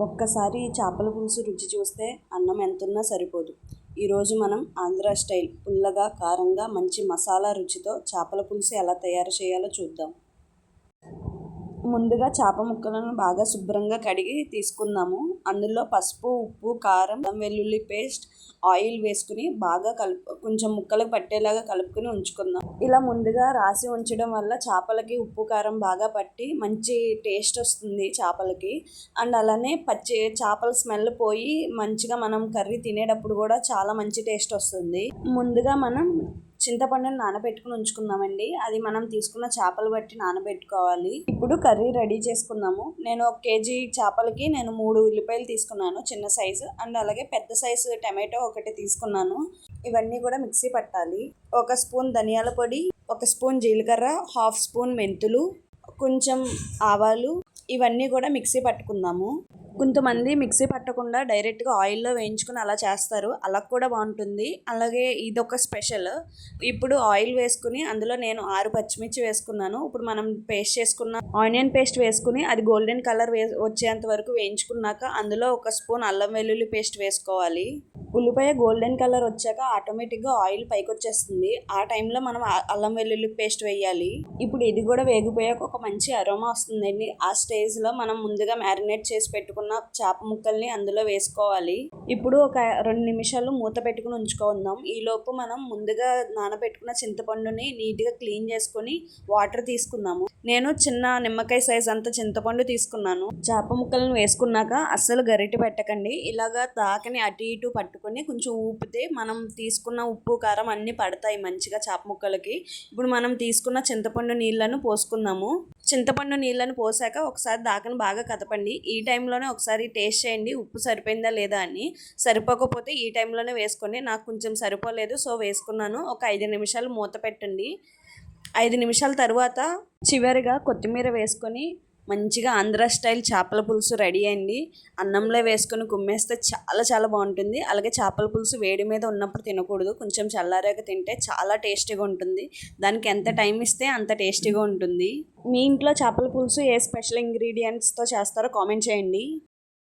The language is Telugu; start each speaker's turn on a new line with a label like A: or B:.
A: ఒక్కసారి ఈ చేపల పులుసు రుచి చూస్తే అన్నం ఎంతున్నా సరిపోదు. ఈరోజు మనం ఆంధ్ర స్టైల్ పుల్లగా, కారంగా, మంచి మసాలా రుచితో చేపల పులుసు ఎలా తయారు చేయాలో చూద్దాం. ముందుగా చేప ముక్కలను బాగా శుభ్రంగా కడిగి తీసుకుందాము. అందులో పసుపు, ఉప్పు, కారం, అల్లం వెల్లుల్లి పేస్ట్, ఆయిల్ వేసుకుని బాగా కొంచెం ముక్కలకు పట్టేలాగా కలుపుకొని ఉంచుకుందాం. ఇలా ముందుగా రాసి ఉంచడం వల్ల చేపలకి ఉప్పు, కారం బాగా పట్టి మంచి టేస్ట్ వస్తుంది చేపలకి. అండ్ అలానే చేపల స్మెల్ పోయి మంచిగా మనం కర్రీ తినేటప్పుడు కూడా చాలా మంచి టేస్ట్ వస్తుంది. ముందుగా మనం చింతపండుని నానబెట్టుకుని ఉంచుకుందామండి. అది మనం తీసుకున్న చేపలు బట్టి నానబెట్టుకోవాలి. ఇప్పుడు కర్రీ రెడీ చేసుకుందాము. నేను 1 కేజీ చేపలకి 3 ఉల్లిపాయలు తీసుకున్నాను చిన్న సైజు. అండ్ అలాగే పెద్ద సైజు టమాటో 1 తీసుకున్నాను. ఇవన్నీ కూడా మిక్సీ పట్టాలి. 1 స్పూన్ ధనియాల పొడి, 1 స్పూన్ జీలకర్ర, 1/2 స్పూన్ మెంతులు, కొంచెం ఆవాలు, ఇవన్నీ కూడా మిక్సీ పట్టుకుందాము. కొంతమంది మిక్సీ పట్టకుండా డైరెక్ట్గా ఆయిల్లో వేయించుకుని అలా చేస్తారు. అలా కూడా బాగుంటుంది. అలాగే ఇదొక స్పెషల్. ఇప్పుడు ఆయిల్ వేసుకుని అందులో నేను 6 పచ్చిమిర్చి వేసుకున్నాను. ఇప్పుడు మనం పేస్ట్ చేసుకున్న ఆనియన్ పేస్ట్ వేసుకుని అది గోల్డెన్ కలర్ వచ్చేంత వరకు వేయించుకున్నాక అందులో 1 స్పూన్ అల్లం వెల్లుల్లి పేస్ట్ వేసుకోవాలి. ఉల్లిపాయ గోల్డెన్ కలర్ వచ్చాక ఆటోమేటిక్గా ఆయిల్ పైకి వచ్చేస్తుంది. ఆ టైంలో మనం అల్లం వెల్లుల్లి పేస్ట్ వేయాలి. ఇప్పుడు ఇది కూడా వేగిపోయాక ఒక మంచి అరోమా వస్తుందండి. ఆ స్టేజ్లో మనం ముందుగా మ్యారినేట్ చేసి పెట్టుకున్న చేప ముక్కల్ని అందులో వేసుకోవాలి. ఇప్పుడు ఒక 2 నిమిషాలు మూత పెట్టుకుని ఉంచుకుందాం. ఈలోపు మనం ముందుగా నానబెట్టుకున్న చింతపండుని నీట్గా క్లీన్ చేసుకొని వాటర్ తీసుకుందాము. నేను చిన్న నిమ్మకాయ సైజ్ అంత చింతపండు తీసుకున్నాను. చేప ముక్కలను వేసుకున్నాక అస్సలు గరిటె పెట్టకండి. ఇలాగా దాకని అటు ఇటు పట్టుకొని కొంచెం ఊపితే మనం తీసుకున్న ఉప్పు, కారం అన్నీ పడతాయి మంచిగా చేప ముక్కలకి. ఇప్పుడు మనం తీసుకున్న చింతపండు నీళ్ళను పోసుకుందాము. చింతపండు నీళ్ళను పోసాక ఒకసారి దాకని బాగా కదపండి. ఈ టైంలోనే ఒకసారి టేస్ట్ చేయండి ఉప్పు సరిపోయిందా లేదా అని. సరిపోకపోతే ఈ టైంలోనే వేసుకోండి. నాకు కొంచెం సరిపోలేదు, సో వేసుకున్నాను. ఒక 5 నిమిషాలు మూత పెట్టండి. 5 నిమిషాల తర్వాత చివరిగా కొత్తిమీర వేసుకొని మంచిగా ఆంధ్ర స్టైల్ చేపల పులుసు రెడీ అయింది. అన్నంలో వేసుకొని కుమ్మేస్తే చాలా చాలా బాగుంటుంది. అలాగే చేపల పులుసు వేడి మీద ఉన్నప్పుడు తినకూడదు, కొంచెం చల్లారాక తింటే చాలా టేస్టీగా ఉంటుంది. దానికి ఎంత టైం ఇస్తే అంత టేస్టీగా ఉంటుంది. మీ ఇంట్లో చేపల పులుసు ఏ స్పెషల్ ఇంగ్రీడియంట్స్తో చేస్తారో కామెంట్ చేయండి.